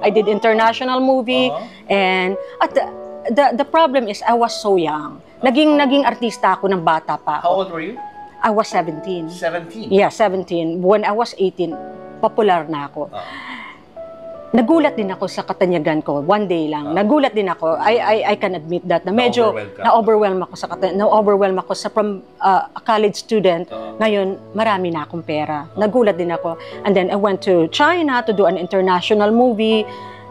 I did international movie, and at the problem is I was so young. Naging artista ako ng bata pa ako. How old were you? I was 17. 17? Yeah, 17. When I was 18, popular na ako. Nagulat din ako sa katanyagan ko, one day lang. Nagulat din ako. I can admit that na medyo na-overwhelm ako from a college student. Ngayon, marami na akong pera. Nagulat din ako. And then I went to China to do an international movie.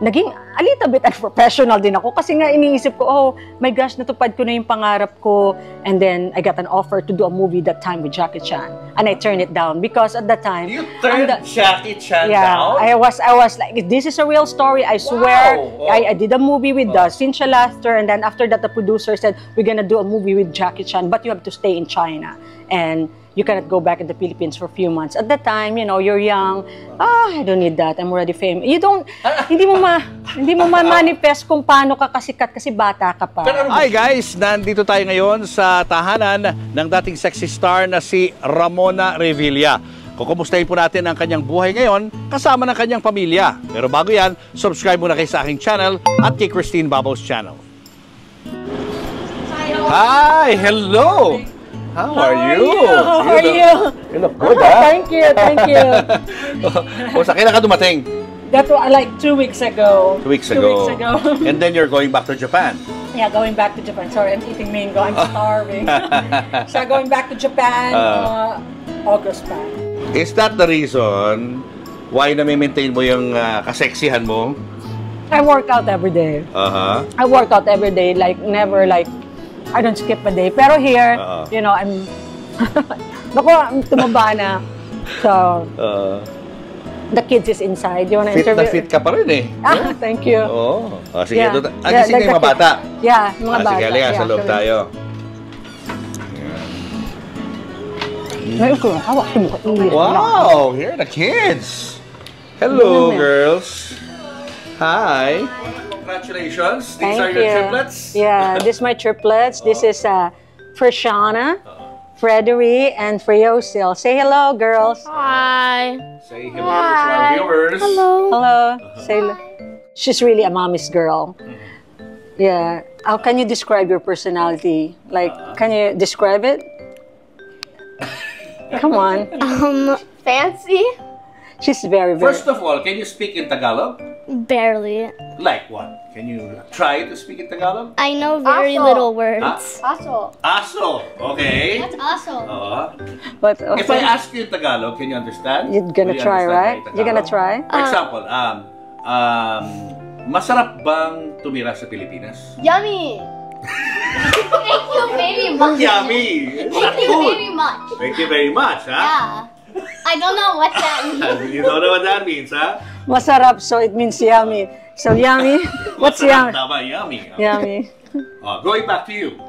Naging a little bit unprofessional din ako kasi nga iniisip ko, oh my gosh, natupad ko na yung pangarap ko. And then I got an offer to do a movie that time with Jackie Chan. And I turned it down because at that time... You turned Jackie Chan down? I was like, this is a real story, I swear. I did a movie with Cynthia Laughter, and then after that the producer said, we're gonna do a movie with Jackie Chan, but you have to stay in China. And you cannot go back in the Philippines for a few months. At that time, you know, you're young. I don't need that. I'm already famous. You don't, hindi mo ma-manifest kung paano ka kasikat kasi bata ka pa. Hi guys! Nandito tayo ngayon sa tahanan ng dating sexy star na si Ramona Revilla. Kukumustahin po natin ang kanyang buhay ngayon kasama ng kanyang pamilya. Pero bago yan, subscribe muna kayo sa aking channel at kay Christine Babos channel. Hi! Hello! How are you? How are you? You look good, ha? Thank you. O, sa kailan ka dumating? That was like 2 weeks ago. 2 weeks ago. And then you're going back to Japan. Yeah, going back to Japan. Sorry, I'm eating mango. I'm starving. So going back to Japan, August pa. Is that the reason why na-maintain mo yung kaseksihan mo? I work out every day. I work out every day, like never like I don't skip a day. Pero here, you know, I'm tumaba na. So, the kids is inside. You wanna interview? Fit ka pa rin eh. Thank you. Oo. Sige, gising kayo mga bata. Yeah, mga bata. Sige, halika, sa loob tayo. Wow, here are the kids. Hello, girls. Hi. Congratulations. These are your triplets? Yeah, this is my triplets. This is Frishana, Frederic, and Freyosil. Say hello, girls. Hi. Say hello to our viewers. Hello. Say hello. She's really a mommy's girl. Yeah. How can you describe your personality? Like, can you describe it? Come on. Fancy? She's very. First of all, can you speak in Tagalog? Barely. Like what? Can you try to speak in Tagalog? I know very little words. Aso. Aso. Okay. What's aso? But if I ask you in Tagalog, can you understand? You're gonna try, right? You're gonna try? For example, masarap bang tumira sa Pilipinas? Yummy! Thank you very much. Yummy! Thank you very much. Thank you very much, huh? Yeah. I don't know what that means. You don't know what that means, huh? Masarap, so it means yummy. So yummy? What's yummy? Yummy. Yummy. Going back to you.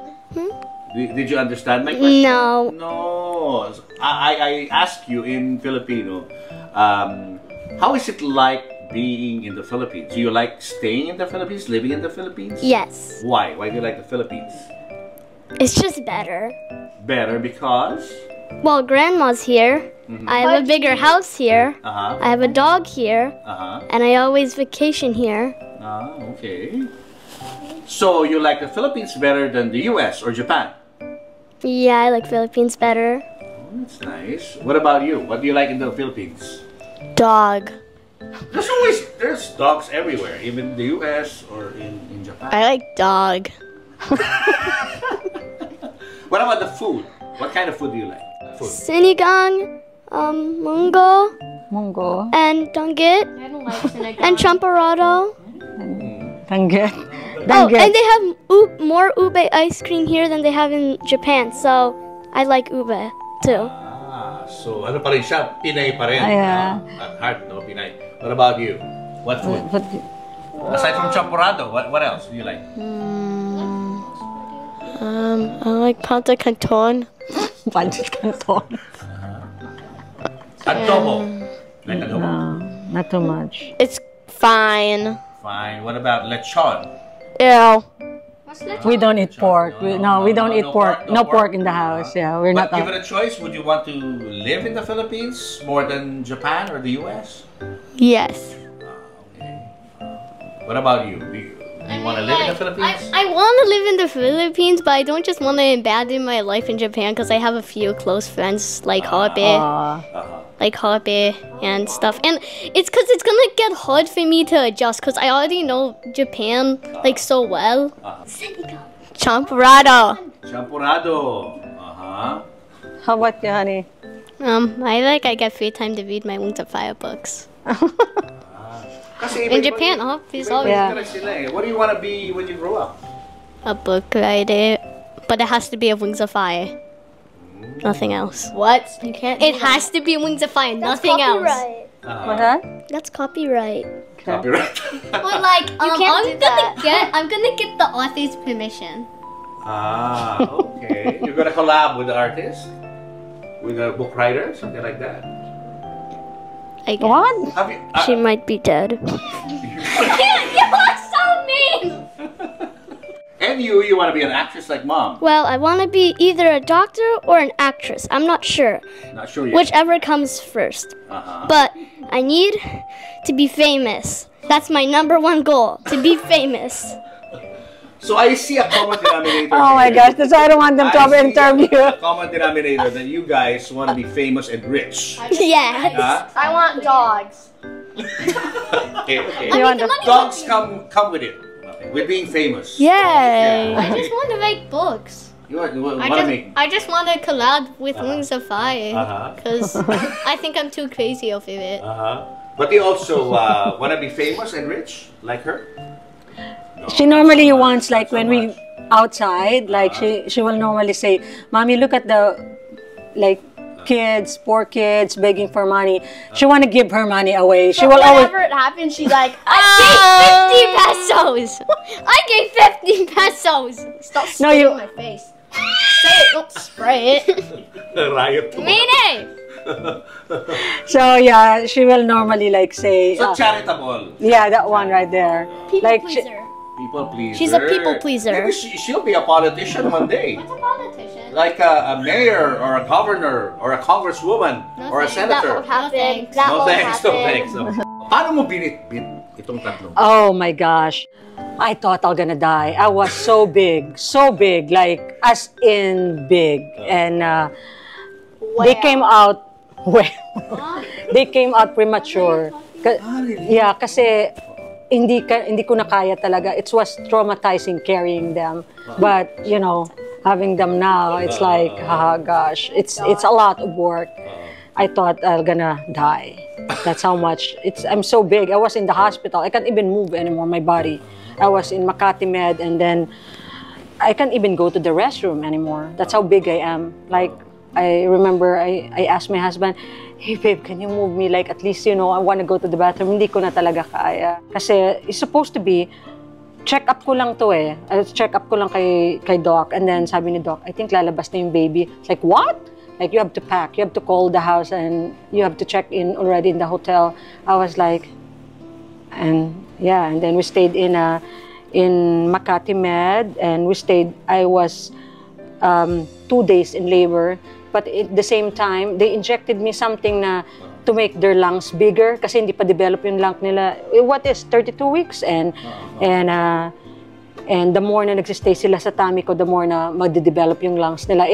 Did you understand my question? No. No. I asked you in Filipino, how is it like being in the Philippines? Do you like staying in the Philippines, living in the Philippines? Yes. Why? Why do you like the Philippines? It's just better. Better because? Well, Grandma's here. I have a bigger house here. I have a dog here. And I always vacation here. Okay. So you like the Philippines better than the US or Japan? Yeah, I like Philippines better. Oh, that's nice. What about you? What do you like in the Philippines? Dog. There's dogs everywhere, even in the US or in Japan. I like dog. What about the food? What kind of food do you like? Food. Sinigang, mungo, and danggit, and champorado. Danggit. Oh, and they have more ube ice cream here than they have in Japan, so I like ube too. So ano pa rin siya? Pinay pa rin. Yeah. At heart, no? Pinay. What about you? What food? Aside from champorado, what else do you like? I like panta canton. Pancit canton. Adobo. Like adobo? No, not too much. It's fine. Fine. What about lechon? Ew. We don't eat pork. We don't eat pork. No pork in the house. Yeah, we're not. Given a choice, would you want to live in the Philippines more than Japan or the US? Yes. Okay. What about you? Do you want to live in the Philippines? I want to live in the Philippines, but I don't just want to abandon my life in Japan because I have a few close friends like Hoppe. Like Hoppe and stuff. And it's because it's going to get hard for me to adjust because I already know Japan like so well. Champurrado. Champurrado. How about you, honey? I get free time to read my Wings of Fire books. In Japan, it's always What do you want to be when you grow up? a book writer, but it has to be a Wings of Fire. Nothing else. What? You can't. It has to be Wings of Fire, nothing else. What's that? That's copyright. Copyright. But like, can't do I'm gonna get the author's permission. Okay. You're gonna collab with the artist, with a book writer, something like that. I guess. What? Have you, She might be dead. You are so mean! and you want to be an actress like mom? Well, I want to be either a doctor or an actress. I'm not sure. Not sure yet. Whichever comes first. But I need to be famous. That's my #1 goal, to be famous. So I see a common denominator. Oh my here. gosh, that's why I don't want them to have an interview. A common denominator that you guys want to be famous and rich. Yes. Huh? I want dogs. Okay. You want the- Dogs come with it. Okay. With being famous. Yay. I just want to write books. You want to make. I just want to collab with Wings of Fire. Because I think I'm too crazy over it. But you also want to be famous and rich like her? No. She normally wants, like, when we outside, like, she will normally say, Mommy, look at the, like, kids, poor kids begging for money. She want to give her money away. She will always. Whenever it happens, she's like, I gave 50 pesos! I gave 50 pesos! stop No, spitting you- in my face. Say it, don't spray it. Riot. Meaning! So yeah, she will normally like say. So charitable. Yeah, that one right there. People Like, pleaser. People pleaser. She's a people pleaser. Maybe she'll be a politician one day. What's a politician? Like a mayor or a governor or a congresswoman or a thanks. senator. Happen. thanks. That No won't thanks, no happen. thanks. No. Paano mo binitbit itong tatlo? Oh my gosh. I thought I was gonna die. I was so big, like as in big. And they came out, they came out premature. Yeah, kasi hindi ko na kaya talaga. It was traumatizing carrying them. But, you know, having them now, it's like, gosh, it's a lot of work. I thought I was gonna die. That's how much. I'm so big. I was in the hospital. I can't even move anymore, my body. I was in Makati Med, and then I can't even go to the restroom anymore. That's how big I am. Like, I remember I asked my husband, hey babe, can you move me? Like, at least, you know, I want to go to the bathroom. Hindi ko na talaga kaya. Kasi it's supposed to be, check up ko lang to eh. Check up ko lang kay Doc. And then sabi ni Doc, I think lalabas na yung baby. It's like, what? Like, you have to pack. You have to call the house and you have to check in already in the hotel. I was like, and yeah, and then we stayed in Makati Med, and I was 2 days in labor. But at the same time, they injected me something to make their lungs bigger kasi hindi pa develop yung lung nila. What is 32 weeks? And the more na nagsistay sila sa tummy ko, the more na magde-develop yung lungs nila.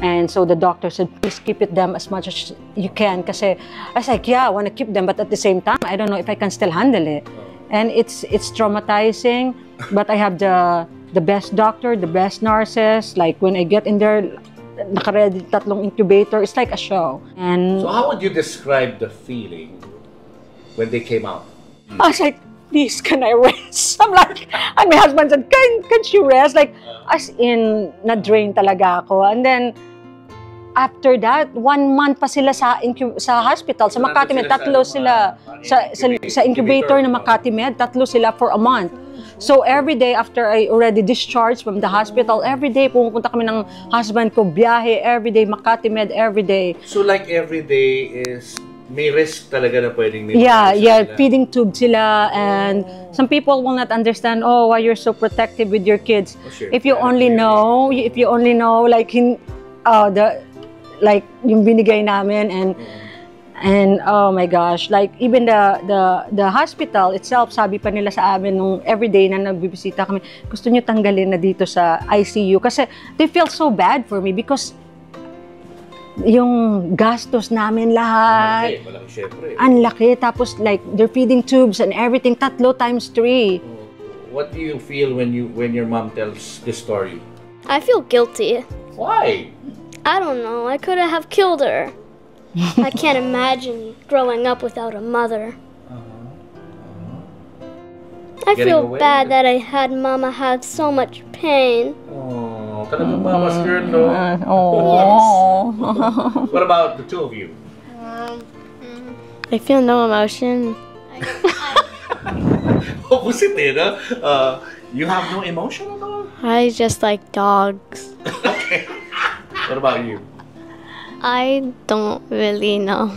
And so the doctor said, please keep them as much as you can. Kasi I was like, yeah, I want to keep them, but at the same time, I don't know if I can still handle it. And it's traumatizing, but I have the best doctor, the best nurses. Like when I get in there, naka-ready 3 incubator. It's like a show. And So how would you describe the feeling when they came out? I was like, please, can I rest? I'm like, and my husband said, can she rest? Like, as in, na-drain talaga ako. And then, after that, 1 month pa sila sa hospital, sa Makati Med. 3 sila sa incubator na Makati Med. 3 sila for a month. So every day after I already discharged from the hospital, every day pumupunta kami ng husband ko, biyahe, every day, Makati Med, every day. So like every day is may risk talaga na pwedeng may Yeah, sila. feeding tube sila, and some people will not understand, oh, why you're so protective with your kids. Oh, sure. If you only know, like like yung binigay namin, And oh my gosh, like even the hospital itself, sabi pa nila sa amin nung everyday na nagbibisita kami, gusto nyo tanggalin na dito sa ICU kasi they feel so bad for me because yung gastos namin lahat. Malaki, syempre. Ang laki. Tapos like they're feeding tubes and everything, 3 times 3. What do you feel when your mom tells this story? I feel guilty. Why? I don't know. I could have killed her. I can't imagine growing up without a mother. I Getting feel away bad with- that I had Mama have so much pain. Oh, talagang mama's girl, no? What about the two of you? I feel no emotion. Opposite, eh, no? You have no emotion at all? I just like dogs. Okay. What about you? I don't really know.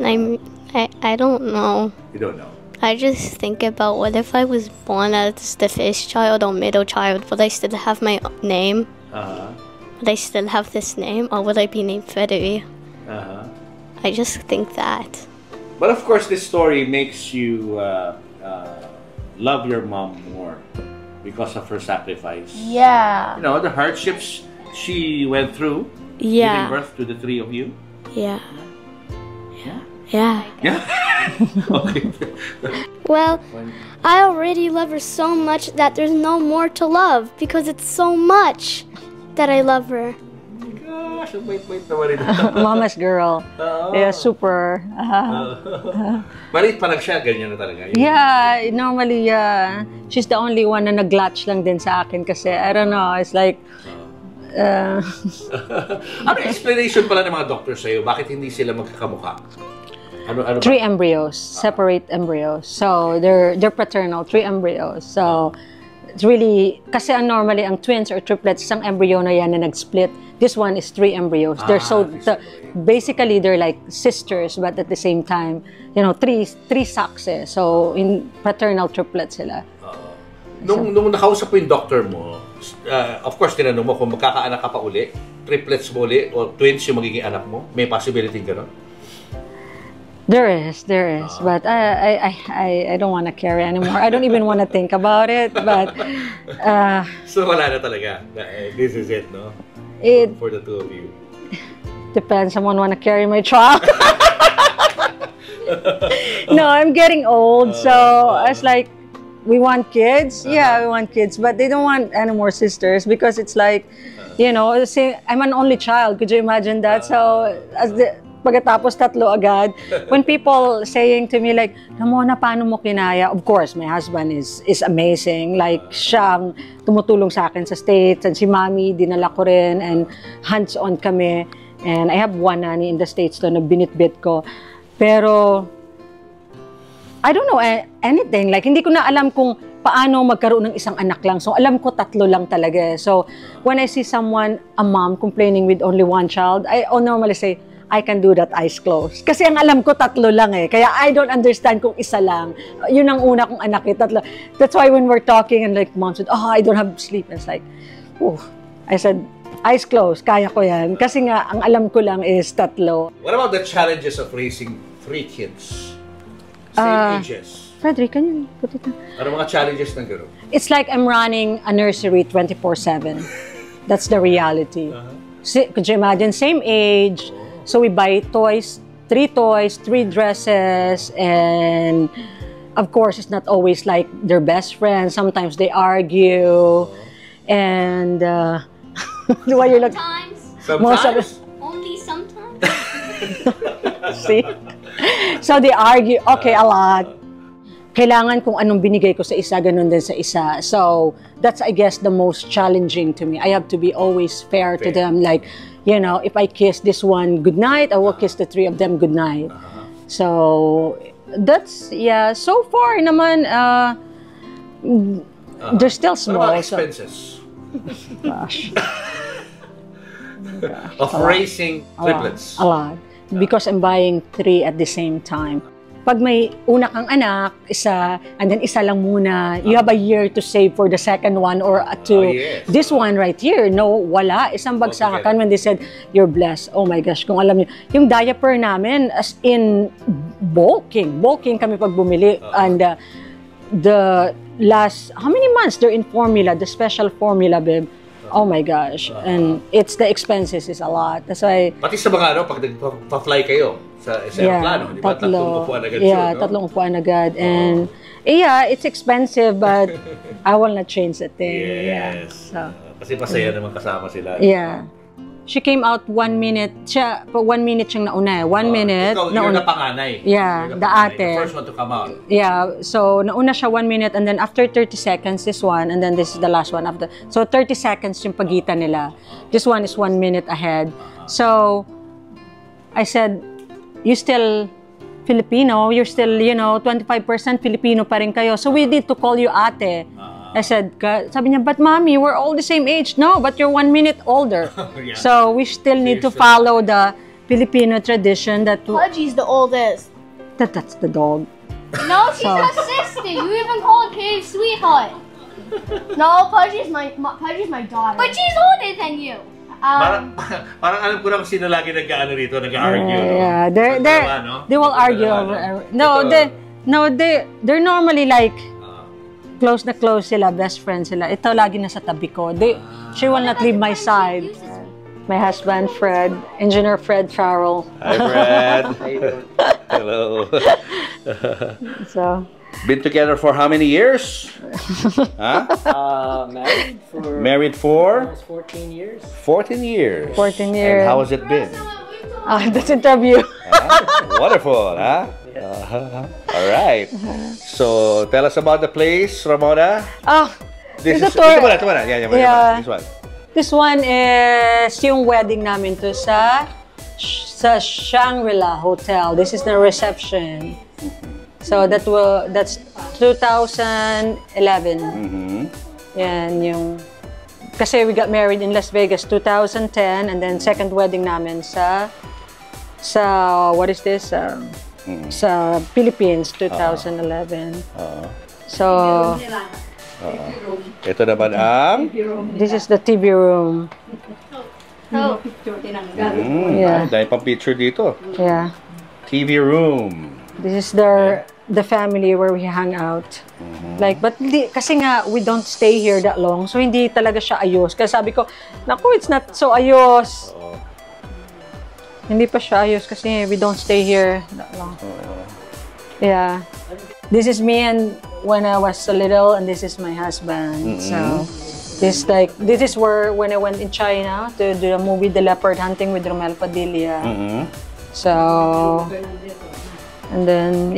I don't know. You don't know. I just think about what if I was born as the first child or middle child, would I still have my name? Uh-huh. Would I still have this name, or would I be named Frederick? Uh-huh. I just think that. But of course, this story makes you love your mom more because of her sacrifice. Yeah. You know, the hardships she went through, giving Yeah. birth to the three of you. Yeah. Yeah. Yeah. Okay. Well, I already love her so much that there's no more to love because it's so much that I love her. Gosh, wait naman rin. Mama's girl. Oo. Yeah, super. Maliit pa lang siya, ganyan na talaga. Yeah, normally, she's the only one na nag-latch lang din sa akin kasi, I don't know, it's like, Ano explanation pala ng mga doctor sa'yo? Bakit hindi sila magkakamukha? Ano 3 embryos, separate embryos. So, they're paternal, 3 embryos. So, it's really, kasi normally, ang twins or triplets, isang embryo na yan na nag-split. This one is 3 embryos. They're basically, they're like sisters, but at the same time, you know, three sacks eh. So, in paternal triplets sila. Nung nakausap mo yung doctor mo, of course, tinanong mo kung magkakaanak ka pa uli, triplets mo uli, o twins yung magiging anak mo, may possibility gano'n? There is, but I don't want to carry anymore. I don't even want to think about it. But So wala na talaga. This is it, no? it For the two of you. depends. Someone want to carry my child. No, I'm getting old, so it's like we want kids. Yeah, we want kids, but they don't want any more sisters because it's like, you know, say I'm an only child. Could you imagine that? So pagkatapos 3 agad. When people saying to me like, Ramona, paano mo kinaya? Of course, my husband is amazing. Like, siyang tumutulong sa akin sa States. And si Mami, dinala ko rin. And hands-on kami. And I have one nanny in the States to na binitbit ko. Pero, I don't know anything. Like, hindi ko na alam kung paano magkaroon ng isang anak lang. So, alam ko 3 lang talaga. So, when I see someone, a mom, complaining with only 1 child, I normally say, I can do that eyes closed. Kasi ang alam ko 3 lang eh. Kaya I don't understand kung isa lang. Yun ang una kong anak eh, 3. That's why when we're talking and like mom said, I don't have sleep. It's like, I said, eyes closed, kaya ko yan. Kasi nga, ang alam ko lang is 3. What about the challenges of raising 3 kids? Same ages. Frederick, can you put it on? Ano mga challenges ng gano'n? It's like I'm running a nursery 24/7. That's the reality. Could you imagine? Same age. So we buy toys, 3 dresses, and of course, it's not always like they're best friends. Sometimes they argue, and why you're like, most of it, Only sometimes. see? So they argue, okay, a lot. Kailangan kung anong binigay ko sa isa, ganun din sa isa. So that's, I guess, the most challenging to me. I have to be always fair to them. Like, you know, if I kiss this one goodnight, I will kiss the 3 of them goodnight. So that's, yeah, so far naman, they're still What small. about expenses? Gosh, Of raising triplets? a lot. Because I'm buying 3 at the same time. pag may una kang anak, isa, and then isa lang muna, you have a year to save for the second one or to yes. this one right here. No, wala. Isang bagsakan when they said, you're blessed. Oh my gosh, kung alam niyo. Yung diaper namin, as in bulking kami pag bumili. And the last, how many months they're in formula, the special formula, babe. Oh my gosh. And it's the expenses is a lot. That's why, Pati sa mga pag nagpa-fly kayo sa aeroplano, di ba? Tatlong upuan agad siya, no? tatlong upuan agad. And yeah, it's expensive, but I will not change a thing. Yes. Yeah. So, Kasi masaya naman kasama sila. yeah. She came out 1 minute. Siya, 1 minute siyang nauna eh. 1 minute. Ikaw, you're the panganay. Yeah, You're the panganay. ate. The first one to come out. Yeah, so nauna siya 1 minute and then after 30 seconds, this one, and then this is the last one. After, so 30 seconds yung pagitan nila. This one is 1 minute ahead. So, I said, you still Filipino, you're still, 25% Filipino pa rin kayo. So we need to call you ate. I said, sabi niya, but mommy, we're all the same age. No, but you're 1 minute older. Yeah. So we still need to follow the Filipino tradition that Pudgy's the oldest. that's the dog. No, she's her sister. You even called her sweetheart. No, Pudgy's my daughter. But she's older than you. Parang alam ko na kung sino lagi nag-ano rito, nag-argue. no? Yeah, Dalawa, no? they will argue. They're normally like close na close sila, best friends sila. Ito lagi nasa tabi ko. She will not leave my side. My husband, Fred, Engineer Fred Farrell. Hi, Fred. Hello. So, Been together for how many years? Huh? Married for Married for almost 14 years. 14 years. 14 years. And how has it been? that's interview. Wonderful, huh? All right. So, tell us about the place, Ramona. Oh, This Ito is to- ito muna. Yeah. This one. this one is yung wedding namin to sa Shangri-La Hotel. This is the reception. So that's 2011. Yan yung kasi we got married in Las Vegas 2010 and then second wedding namin sa what is this? Sa Philippines 2011. So Ito naman ang this is the TV room. Yeah. dahil pang picture dito. Yeah. TV room. This is the family where we hang out. Like, but kasi nga, we don't stay here that long. So, hindi talaga siya ayos. Kasi sabi ko, naku, it's not so ayos. Hindi pa siya ayos kasi we don't stay here that long. Yeah. This is me and when I was little and this is my husband. So, this is where when I went in China to do the movie The Leopard Hunting with Romel Padilla. So, and then,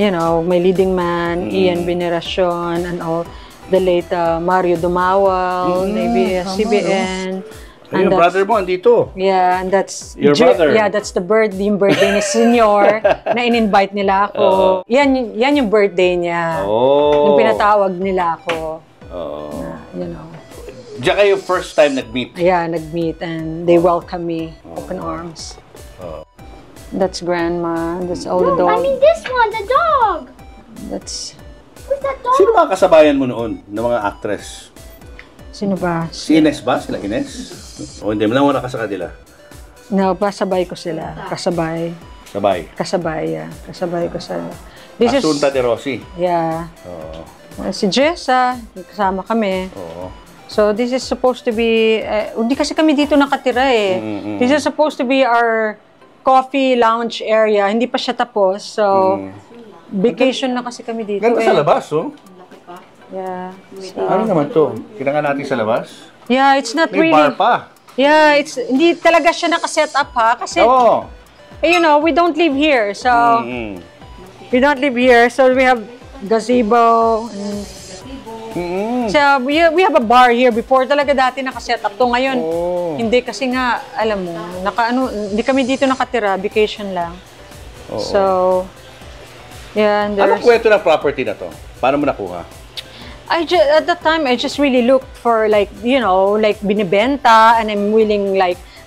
my leading man, Ian Veneracion, and all, the late Mario Dumawal, CBN. Yung brother mo, andito. Yeah, and that's... Your brother. Yeah, that's yung birthday ni Senior, na in-invite nila ako. Yan yung birthday niya. Oh. Yung pinatawag nila ako. Diyan kayo first time nag-meet. Yeah, nag-meet and they welcome me, open arms. That's grandma. That's all the dog. I mean this one, the dog. That's... Who's that dog? Sino mga kasabayan mo noon ng mga actress? Sino ba? Si Ines ba? Sila Ines? O hindi, wala ka sa kanila? No, pasabay ko sila. Kasabay. Sabay. Yeah. Kasabay ko sila. Asunta de Rossi. Yeah. Oo. Si Jessa, kasama kami. Oo. So, this is supposed to be... hindi kasi kami dito nakatira eh. This is supposed to be our coffee lounge area. Hindi pa siya tapos. So, vacation na kasi kami dito. Ganda sa labas, oh. Yeah. Ano naman to? Kinangan natin sa labas? Yeah, it's not May really... bar pa. Yeah, hindi talaga siya nakaset up ha. Kasi, Oo. we don't live here. So, we don't live here. So, we have gazebo. So, we have a bar here. Before talaga dati nakaset up to. Ngayon, hindi kasi nga, alam mo, hindi kami dito nakatira. Vacation lang. So, yeah. And Anong kwento ng property na to? Paano mo nakuha? at that time, I just really looked for like binibenta and I'm willing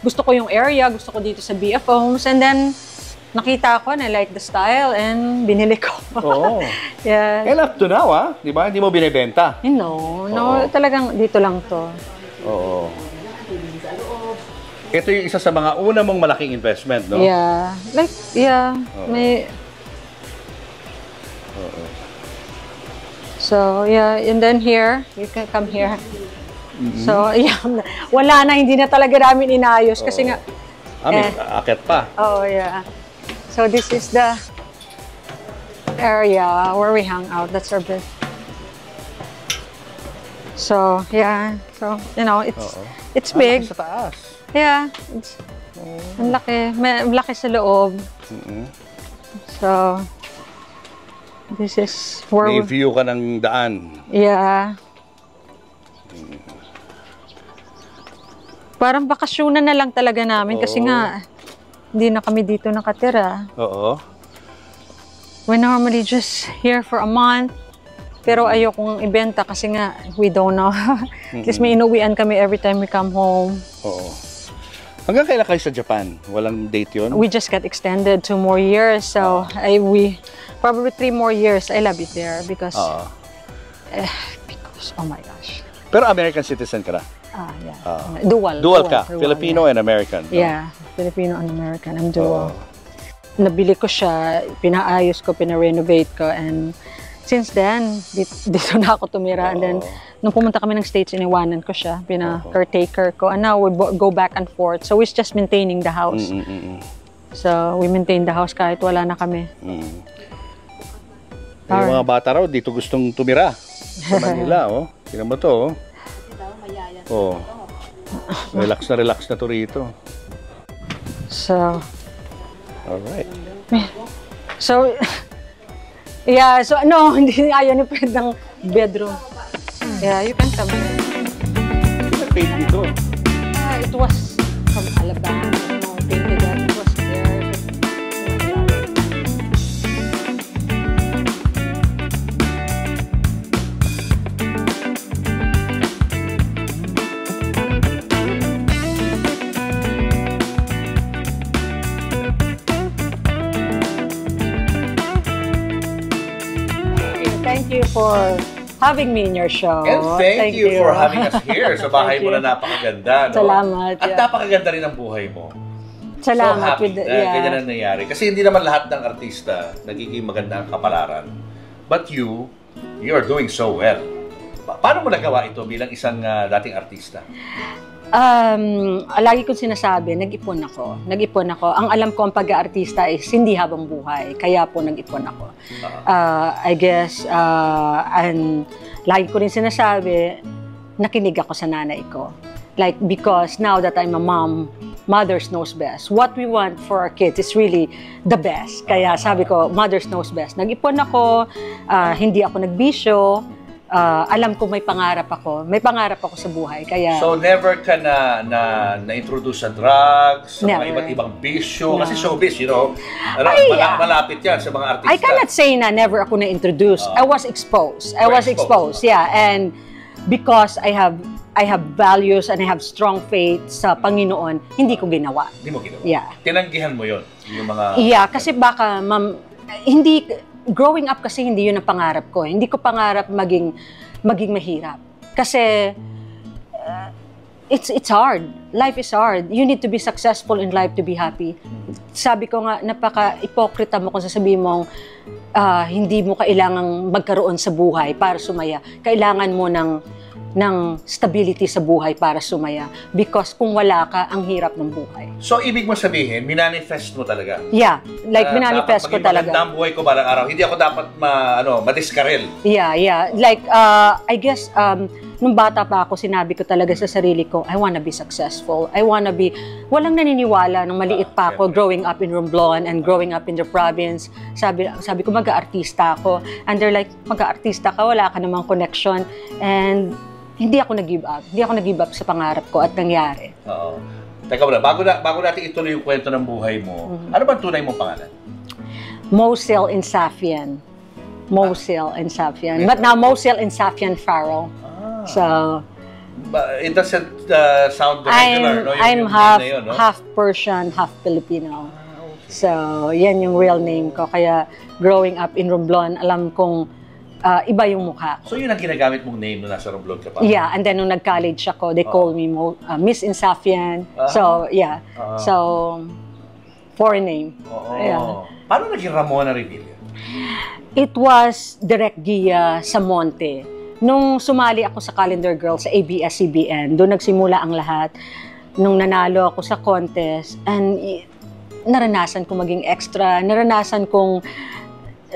gusto ko yung area, gusto ko dito sa BF Homes and then nakita ko na like the style and binili ko. Oo. Yeah. And up to now, di ba? Hindi mo binibenta. No, Oo. talagang dito lang to. Oo. Ito yung isa sa mga una mong malaking investment, no? Yeah. Like, yeah. May... So, yeah. And then here, you can come here. So, yeah. Wala na, hindi na talaga namin inayos kasi nga... May akit pa. Oh, yeah. So, this is the area where we hang out. That's our bed. So, yeah. So, you know, it's big. Sa taas. Yeah. Ang laki. May laki sa loob. So, this is where May view ka ng daan. Yeah. Parang bakasyonan na lang talaga namin kasi nga hindi na kami dito nakatira. Oo. We normally just here for a month. Pero ayokong ibenta kasi nga we don't know. At least may inuwian kami every time we come home. Oo. Hanggang kailan kayo sa Japan? Walang date yun? We just got extended 2 more years. So we probably 3 more years. I love it there because oh my gosh. Pero American citizen ka na? Yeah. Dual ka. Filipino and American. No? Yeah. Filipino and American. I'm dual. Nabili ko siya, pinaayos ko, pina-renovate ko, and since then, dito na ako tumira. And then, nung pumunta kami ng States, iniwanan ko siya, pina-caretaker ko. And now, we go back and forth. So, we're just maintaining the house. So, we maintain the house kahit wala na kami. Yung mga bata raw, dito gustong tumira. Sa Manila, Tingnan mo to, relax na to rito. So, alright. So, yeah, so no, hindi ayaw ni Fred ng bedroom. Yeah, you can come here. Sino paint dito? It was from Alabama. No, painted that. It was there. Thank you for having me in your show. And thank you for having us here sa bahay mo na napakaganda. No? Salamat. At napakaganda rin ang buhay mo. Salamat. So happy na ganyan ang nangyari. Kasi hindi naman lahat ng artista nagiging maganda ang kapalaran. But you are doing so well. Paano mo nagawa ito bilang isang dating artista? Lagi kong sinasabi, nag-ipon ako. Ang alam ko ang pag-aartista is hindi habang buhay. Kaya po nag-ipon ako. I guess, and lagi ko rin sinasabi, nakinig ako sa nanay ko. Like, because now that I'm a mom, mothers knows best. What we want for our kids is really the best. Kaya sabi ko, mothers knows best. Nag-ipon ako, hindi ako nagbisyo. Alam ko may pangarap ako. May pangarap ako sa buhay. Kaya so never ka na-introduce sa drugs, sa mga iba't ibang bisyo? Kasi showbiz, you know, malapit yan sa mga artista. I cannot say na never ako na-introduce. I was exposed. Yeah. And because I have values and I have strong faith sa Panginoon, hindi ko ginawa. Hindi mo ginawa? Yeah. Tinanggihan mo yun? Yung mga... Yeah, kasi baka, growing up kasi hindi yun ang pangarap ko. Hindi ko pangarap maging mahirap. Kasi it's hard. Life is hard. You need to be successful in life to be happy. Sabi ko nga, napaka-ipokrita mo kung sasabihin mong hindi mo kailangang magkaroon sa buhay para sumaya. Kailangan mo ng stability sa buhay para sumaya. Because kung wala ka, ang hirap ng buhay. So, ibig mo sabihin, minanifest mo talaga? Yeah, like minanifest ko talaga. Dapat maging maganda ang buhay ko barang araw. Hindi ako dapat madiskarel. Yeah. Like, I guess, nung bata pa ako, sinabi ko talaga sa sarili ko, I wanna be successful. I wanna be, walang naniniwala nung maliit pa ako, growing up in Romblon and growing up in the province. Sabi ko, mag-aartista ako. And they're like, mag-aartista ka, wala ka namang connection. And hindi ako nag-give up. Hindi ako nag-give up sa pangarap ko at nangyari. Oo. Teka muna, bago natin ituloy yung kwento ng buhay mo, ano bang tunay mong pangalan? Mosil Insafian. But now Mosil Insafian Farrell. So, it doesn't sound regular, no? I'm half Persian, half Filipino. Okay. So, yan yung real name ko. Kaya, growing up in Romblon, alam kong iba yung mukha ko. So, yun ang ginagamit mong name nung nasa Romblon ka pa? Yeah, and then nung nag-college ako, they call me Miss Insafian. So, yeah. So, foreign name. Yeah. Paano naging Ramona Revilla? It was Direct Gia Samonte. Nung sumali ako sa Calendar Girl sa ABS-CBN, doon nagsimula ang lahat. Nung nanalo ako sa contest, and naranasan kong maging extra, naranasan kong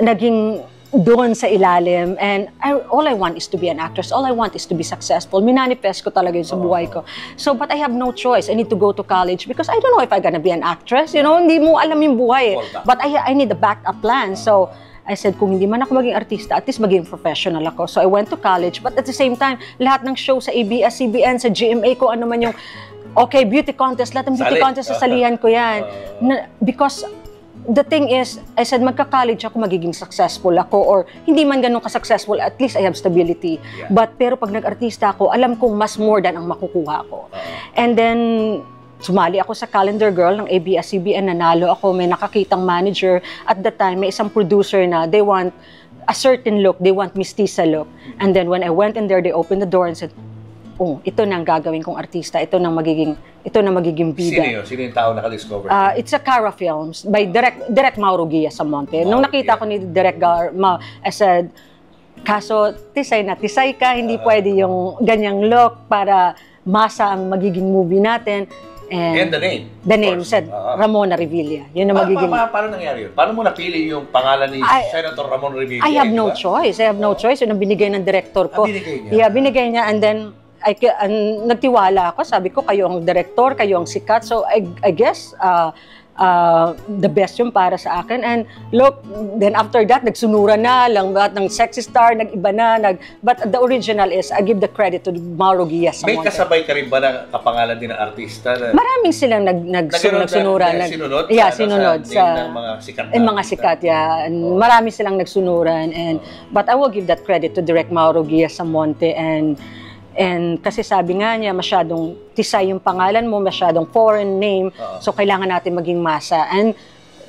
naging doon sa ilalim, and all I want is to be an actress. All I want is to be successful. Minanifest ko talaga yun sa buhay ko. So, but I have no choice. I need to go to college because I don't know if I'm gonna be an actress. You know, hindi mo alam yung buhay. But I need a backup plan. So, I said, kung hindi man ako maging artista, at least maging professional ako. So, I went to college. But at the same time, lahat ng show sa ABS-CBN, sa GMA, ko ano man yung, okay, beauty contest, lahat ng beauty contest, sasalihan ko yan. Because, the thing is, I said, magka-college ako, magiging successful ako, or hindi man ganun ka-successful, at least I have stability. But, pero pag nag-artista ako, alam kong mas more than ang makukuha ko. And then, sumali ako sa Calendar Girl ng ABS-CBN, nanalo ako, may nakakitang manager. At the time, may isang producer na, they want a certain look, they want mestiza look. And then, when I went in there, they opened the door and said, oh, ito na ang gagawin kong artista, ito na magiging bida. Sino yun? Sino yung tao nakadiscover? It's a Cara Films by Direct Mauro Gia Samonte. Nung nakita ko ni Direct I said, kaso tisay na tisay ka, hindi pwede yung ganyang look para masa ang magiging movie natin. And the name? The name said Ramona Revilla. Yun ang magiging... Paano nangyari yun? Paano mo napili yung pangalan ni Senator Ramon Revilla? I have no choice. I have no choice. Yun ang binigay ng director ko. Binigay niya? Yeah, binigay niya, and then nagtiwala ako, sabi ko, kayo ang director, kayo ang sikat, so I guess the best yung para sa akin. And look, then after that, nagsunuran na lang, lahat ng Sexy Star, nag-iba na, but the original is, I give the credit to Mauro Gia Samonte. May kasabay ka rin ba na kapangalan din ng artista? Maraming silang nagsunuran. Sinunod? Yeah, sinunod sa mga sikat na. Mga sikat, yeah. Marami silang nagsunuran, but I will give that credit to Direct Mauro Gia Samonte, and kasi sabi nga niya, masyadong tisay yung pangalan mo, masyadong foreign name, so kailangan natin maging masa. And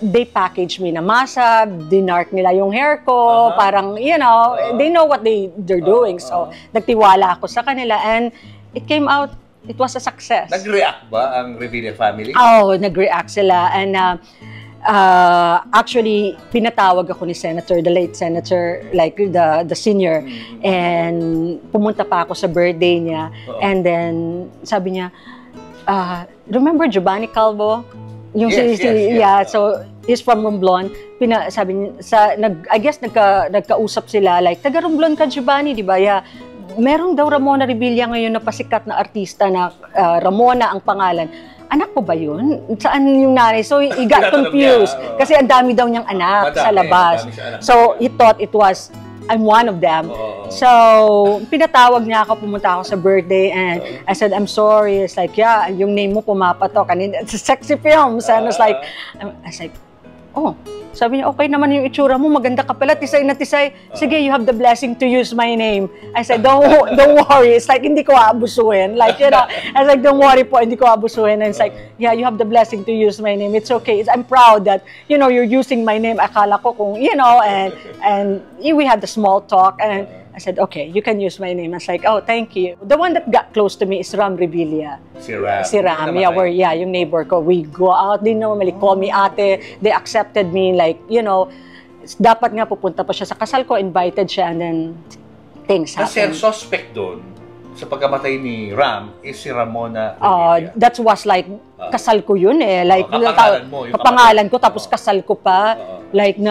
they package me na masa, dinark nila yung hair ko, parang, you know, they know what they're doing. So, nagtiwala ako sa kanila, and it came out, it was a success. Nag-react ba ang Revilla family? Oo, nag-react sila. And actually, pinatawag ako ni Senator, the late Senator, like the senior, and pumunta pa ako sa birthday niya. And then, sabi niya, remember Giovanni Calvo? Yung yes. Yeah, so he's from Romblon. Sabi niya, I guess nagkausap sila, like, taga Romblon ka, Giovanni, di ba? Yeah. Merong daw Ramona Revilla ngayon na pasikat na artista na Ramona ang pangalan. Anak ko ba yun? Saan yung nanay? So, he got confused. Kasi ang dami daw niyang anak sa labas. So, he thought it was, I'm one of them. So, pinatawag niya ako, pumunta ako sa birthday, and I said, I'm sorry. It's like, yeah, yung name mo pumapatok. It's a Sexy Films. And I was like, oh, sabi niya, okay naman yung itsura mo, maganda ka pala, tisay na tisay. Sige, you have the blessing to use my name. I said, don't worry. It's like, hindi ko aabusuhin. Like, you know, I was like, don't worry po, hindi ko aabusuhin. And it's like, yeah, you have the blessing to use my name. It's okay. I'm proud that, you know, you're using my name. Akala ko kung, you know, and we had the small talk, and I said, okay, you can use my name. I was like, oh, thank you. The one that got close to me is Ram Revilla. Si Ram. Yeah, yung neighbor ko. We go out, they normally call me ate. They accepted me, like, you know, dapat nga pupunta pa siya sa kasal ko, invited siya, and then things happened. Kasi ang suspect doon, sa pagkamatay ni Ram, is si Ramona Revilla. That was like, kasal ko yun eh. Like, kapangalan mo. Kapangalan ko, tapos kasal ko pa. Like,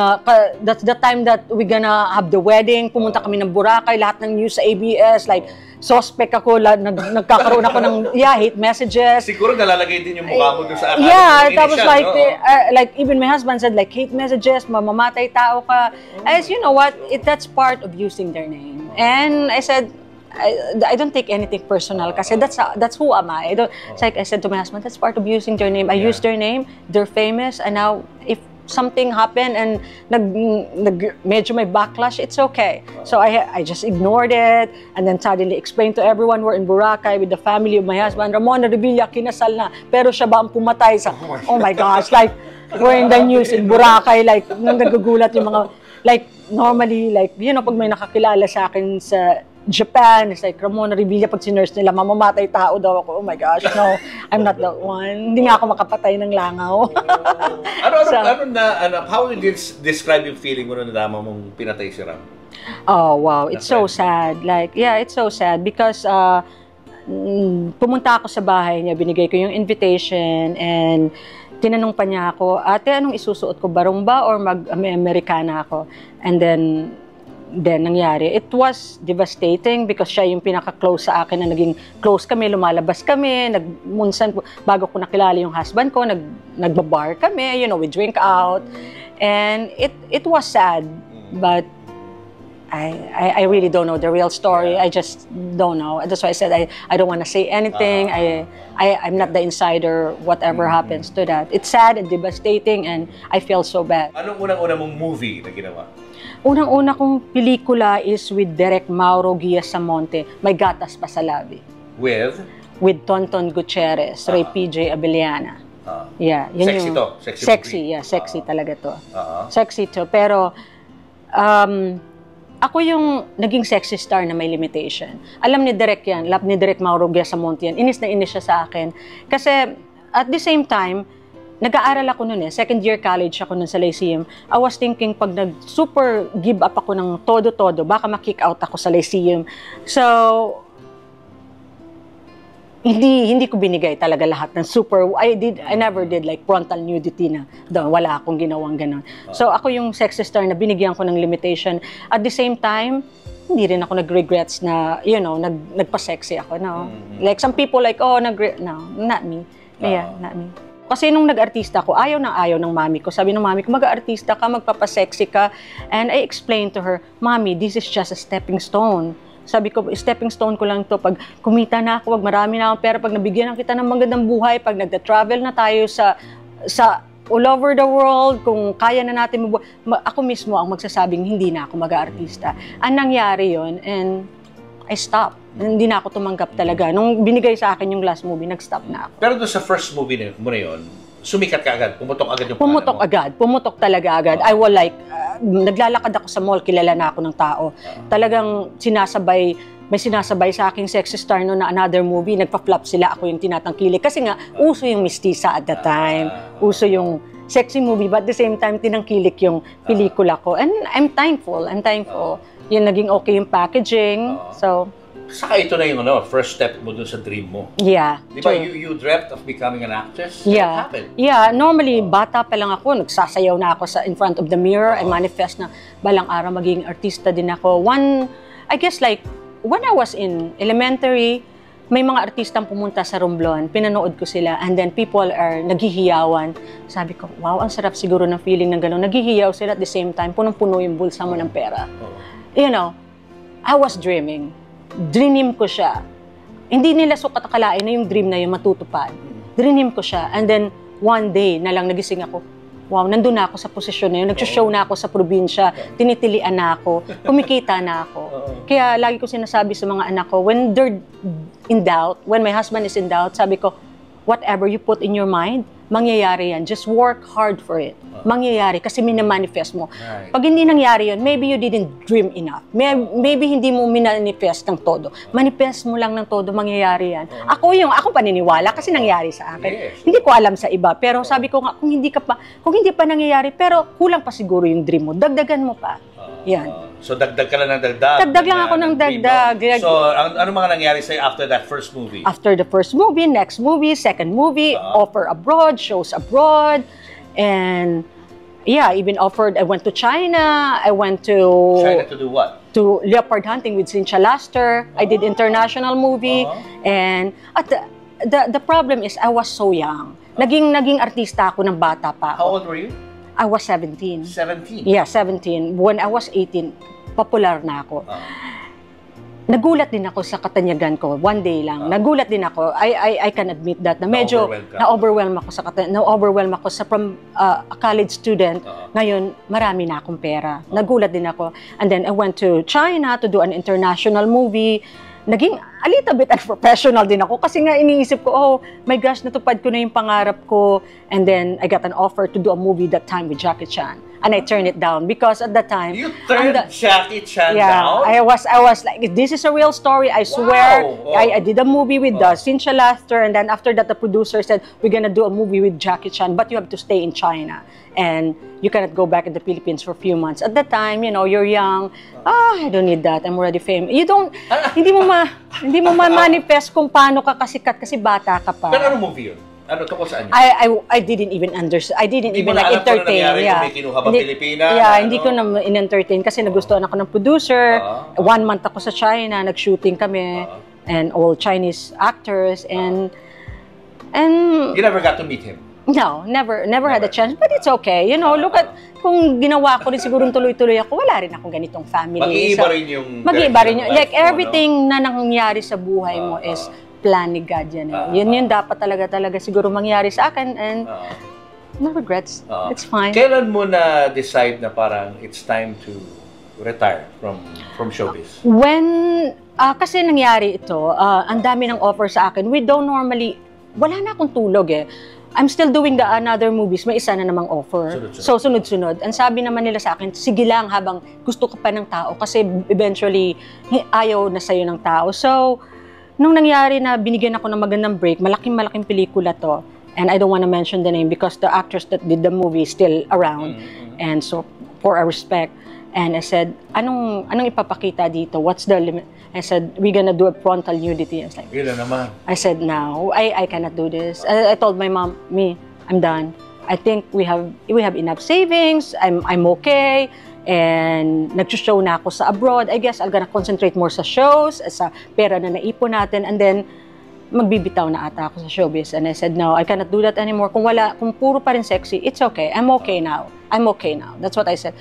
that's the time that we gonna have the wedding. Pumunta kami ng Boracay, lahat ng news sa ABS. Like, suspect ako, nagkakaroon ako ng, hate messages. Siguro nalalagay din yung mukha mo doon sa akala. Yeah, tapos like, like, even my husband said, like, hate messages, mamamatay tao ka. I said, you know what, that's part of using their name. And I said, I don't take anything personal kasi that's who am I. It's like I said to my husband, that's part of using their name. I used their name, they're famous, and now if something happened and medyo may backlash, it's okay. So I just ignored it, and then suddenly explained to everyone we're in Boracay with the family of my husband. Ramona Revilla kinasal na, pero siya ba ang pumatay sa? Oh my gosh, like we're in the news in Boracay, like, nung nagugulat yung mga, like, normally, like, you know, pag may nakakilala sa akin sa Japan, it's like, Ramona Revilla, pag sinurse nila, mamamatay tao daw ako. Oh my gosh, no, I'm not that one. Hindi nga ako makapatay ng langaw. How would you describe yung feeling mo nung nalaman mong pinatay si Ram? Oh, wow, it's so sad. Like, yeah, it's so sad because pumunta ako sa bahay niya, binigay ko yung invitation, and tinanong pa niya ako, ate, anong isusuot ko, barong ba or mag-Amerikana ako? And then nangyari. It was devastating because siya yung pinaka-close sa akin na naging close kami, lumalabas kami, munsan, bago ko nakilala yung husband ko, nagbabar kami, you know, we drink out. And it was sad, but I really don't know the real story. I just don't know. That's why I said I don't want to say anything. I'm not the insider, whatever happens to that. It's sad and devastating, and I feel so bad. Anong unang-una mong movie na ginawa? Unang-una kong pelikula is with Direk Mauro Guiasamonte, May Gatas Pa sa Labi. With Tonton Gutierrez, Ray PJ Abellana. Yeah, yun sexy yung, to? Sexy, yeah, sexy talaga to. Sexy to, pero ako yung naging sexy star na may limitation. Alam ni Direk yan, love ni Direk Mauro Guiasamonte yan, inis na inis siya sa akin. Kasi at the same time, nag-aaral ako noon second year college ako noon sa Lyceum. I was thinking pag nag-super give up ako ng todo-todo, baka ma-kick out ako sa Lyceum. So, hindi ko binigay talaga lahat ng super, I never did like frontal nudity na doon, wala akong ginawang ganon. So, ako yung sexy star na binigyan ko ng limitation. At the same time, hindi rin ako nag-regrets na, you know, nagpa-sexy ako, no? Like some people like, oh, no, not me. Yeah, not me. Kasi nung nag-artista ko, ayaw ng mami ko. Sabi ng mami ko, mag-artista ka, magpapasexy ka. And I explained to her, Mommy, this is just a stepping stone. Sabi ko, stepping stone ko lang to. Pag kumita na ako, wag marami na akong pera, pag nabigyan kita ng magandang buhay, pag nagda-travel na tayo sa all over the world, kung kaya na natin ako mismo ang magsasabing hindi na ako mag-artista. Ang nangyari yon, and I stopped. Hindi na ako tumanggap talaga. Nung binigay sa akin yung last movie, nag-stop na ako. Pero doon sa first movie mo na yun, sumikat ka agad? Pumutok agad yung Pumutok agad. Pumutok talaga agad. I was like, naglalakad ako sa mall, kilala na ako ng tao. Talagang may sinasabay sa aking sexy star no na another movie, nagpa-flop sila, ako yung tinatangkilik. Kasi nga, uso yung mistisa at that time. Uso yung sexy movie, but at the same time, tinangkilik yung pelikula ko. And I'm thankful. Yung naging okay yung packaging. So, saka ito na yung first step mo dun sa dream mo. Yeah. Di ba, you dreamt of becoming an actress? Yeah. What happened? Yeah, normally, bata pa lang ako, nagsasayaw na ako in front of the mirror. I manifest na balang araw magiging artista din ako. I guess like, when I was in elementary, may mga artistang pumunta sa Romblon, pinanood ko sila, and then people are naghihiyawan. Sabi ko, wow, ang sarap siguro ng feeling ng gano'n. Naghihiyaw sila at the same time, punong-puno yung bulsa mo ng pera. You know, I was dreaming. Dreamim ko siya. Hindi nila sukat akalain na yung dream na yun matutupad. Dreamim ko siya. And then, one day na lang nagising ako, wow, nandun na ako sa posisyon na yun. Nagsishow na ako sa probinsya. Tinitilian na ako. Kumikita na ako. Kaya lagi ko sinasabi sa mga anak ko, when they're in doubt, when my husband is in doubt, sabi ko, whatever you put in your mind, mangyayari yan. Just work hard for it. Mangyayari kasi minamanifest mo. Right. Pag hindi nangyari yun, maybe you didn't dream enough. Maybe hindi mo minanifest ng todo. Manifest mo lang ng todo, mangyayari yan. Ako paniniwala kasi nangyari sa akin. Yes. Hindi ko alam sa iba. Pero sabi ko nga, kung hindi pa nangyayari, pero kulang pa siguro yung dream mo, dagdagan mo pa. Yan. So dagdag ka lang ng dagdag. Dagdag lang ako ng dagdag. So ano mga nangyari sa'yo after that first movie? After the first movie, next movie, second movie, offer abroad, shows abroad, and yeah, even offered. I went to China. I went to China to do what? To leopard hunting with Cynthia Laster. I did international movie, and at the problem is I was so young. Naging artista ako ng bata pa ako. How old were you? I was 17. 17? Yeah, 17. When I was 18, popular na ako. Nagulat din ako sa katanyagan ko, one day lang. Nagulat din ako. I can admit that na medyo na-overwhelm ako from a college student. Ngayon, marami na akong pera. Nagulat din ako. And then I went to China to do an international movie. Naging a little bit unprofessional din ako kasi nga iniisip ko, oh my gosh, natupad ko na yung pangarap ko. And then I got an offer to do a movie that time with Jackie Chan. And I turned it down because at that time... You turned Jackie Chan down? I was like, this is a real story, I swear. Wow. I did a movie with Cynthia Laughter, and then after that the producer said, we're gonna do a movie with Jackie Chan, but you have to stay in China. And you cannot go back in the Philippines for a few months. At that time, you know, you're young. I don't need that. I'm already famous. You don't, hindi mo ma-manifest kung paano ka kasikat kasi bata ka pa. Pero ano movie yun? Ano tungkol saan yun? I didn't even understand. I didn't even like entertain. Kung may kinuha ba Pilipina? Hindi ko na in-entertain kasi nagustuhan ako ng producer. 1 month ako sa China, nag-shooting kami, and all Chinese actors, and you never got to meet him? No, never had a chance, but it's okay. You know, look at, kung ginawa ko rin siguro tuloy-tuloy ako, wala rin akong ganitong family. Mag-iiba rin yung... Mag-iiba rin yung, like everything na nangyari sa buhay mo is plan ni God yan. Yun dapat talaga siguro mangyari sa akin, and no regrets. It's fine. Kailan mo na-decide na parang it's time to retire from showbiz? When, kasi nangyari ito, ang dami ng offer sa akin. We don't normally, wala na akong tulog eh. I'm still doing the another movies, may isa na namang offer. So, sunod-sunod. Ang sabi naman nila sa akin, sige lang habang gusto ka pa ng tao kasi eventually, ayaw na sa'yo ng tao. So, nung nangyari na binigyan ako ng magandang break, malaking pelikula to, and I don't want to mention the name because the actress that did the movie is still around. And so, for a respect, and I said, anong ipapakita dito? What's the limit? I said, we're gonna do a frontal nudity. I was like, I said, no, I cannot do this. I told my mom, I'm done. I think we have enough savings. I'm okay. And nag-show na ako sa abroad. I guess I'm gonna concentrate more sa shows, sa pera na naipon natin, and then magbibitaw na ata ako sa showbiz. And I said, no, I cannot do that anymore. Kung puro pa rin sexy, it's okay. I'm okay now. That's what I said.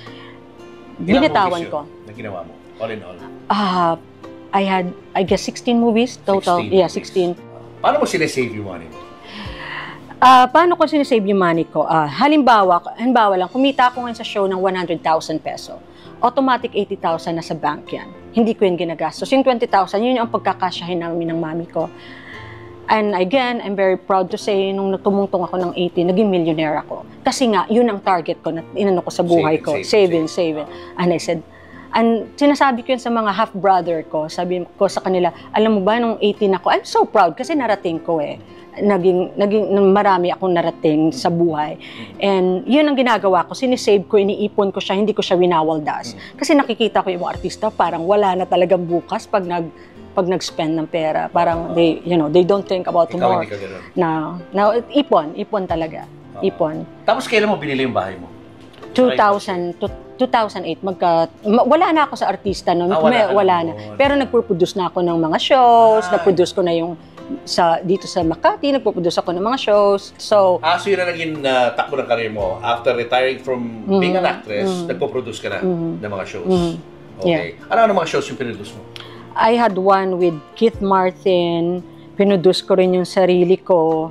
Binitawan ko. Na ginawa mo? All in all? I had, I guess, 16 movies total. 16. Paano mo sinesave yung money mo? Paano ko sinesave yung money ko? Halimbawa lang, kumita ako ngayon sa show ng 100,000 peso. Automatic 80,000 na sa bank yan. Hindi ko yung ginagastos. Yung 20,000, yun yung pagkakasyahin namin ng mami ko. And again, I'm very proud to say, nung tumungtong ako ng 80, naging millionaire ako. Kasi nga, yun ang target ko na inano ko sa buhay ko. Saving. And I said, and sinasabi ko yun sa mga half-brother ko, sabi ko sa kanila, alam mo ba, nung 18 ako, I'm so proud kasi narating ko eh. Naging marami akong narating sa buhay. And yun ang ginagawa ko, sinisave ko, iniipon ko siya, hindi ko siya winawaldas. Kasi nakikita ko yung mga artista, parang wala na talagang bukas pag nag-spend ng pera. Parang they don't think about tomorrow. Now, ipon talaga. Ipon. Tapos kailan mo binili yung bahay mo? 2008, wala na ako sa artista noon. Wala na. Pero nagpo-produce na ako ng mga shows, nag-produce ko na yung dito sa Makati, nagpo-produce ako ng mga shows. So yun na naging takbo ng career mo. After retiring from being an actress, nagpo-produce ka na ng mga shows. Okay. Yeah. Ano mga shows yung pinroduce mo? I had one with Keith Martin. Pinroduce ko rin yung sarili ko.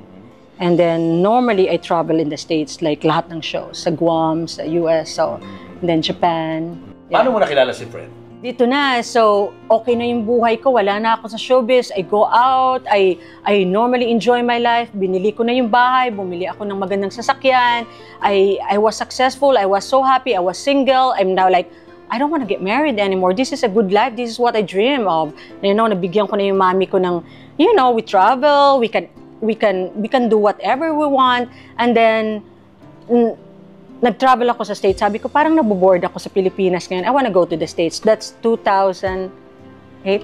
And then, normally, I travel in the States, like lahat ng shows, sa Guam, sa US, and then Japan. Yeah. Paano mo nakilala si Fred? Dito na, so okay na yung buhay ko, wala na ako sa showbiz, I go out, I normally enjoy my life, binili ko na yung bahay, bumili ako ng magandang sasakyan, I was successful, I was so happy, I was single, I'm now like, I don't want to get married anymore, this is a good life, this is what I dream of. Nabigyan ko na yung mami ko ng, we travel, we can do whatever we want, and then nag-travel ako sa States. Sabi ko, parang naboboard ako sa Pilipinas ngayon. I wanna go to the States. That's 2008,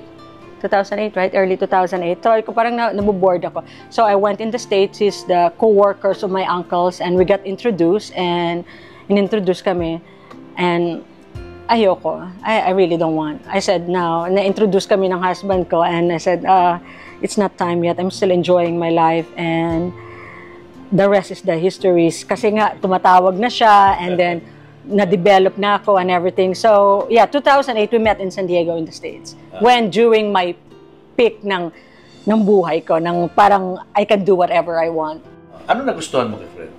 right? Early 2008. So, parang naboboard ako. So, I went in the States. He's the co-workers of my uncles, and we got introduced, and inintroduce kami. And ayoko. I really don't want. I said, no. Na-introduce kami ng husband ko, and I said, it's not time yet. I'm still enjoying my life, and the rest is the histories. Kasi nga, tumatawag na siya, and then, na-develop na ako and everything. So, yeah, 2008, we met in San Diego in the States. During my peak ng buhay ko, parang I can do whatever I want. Ano nagustuhan mo kay Fred?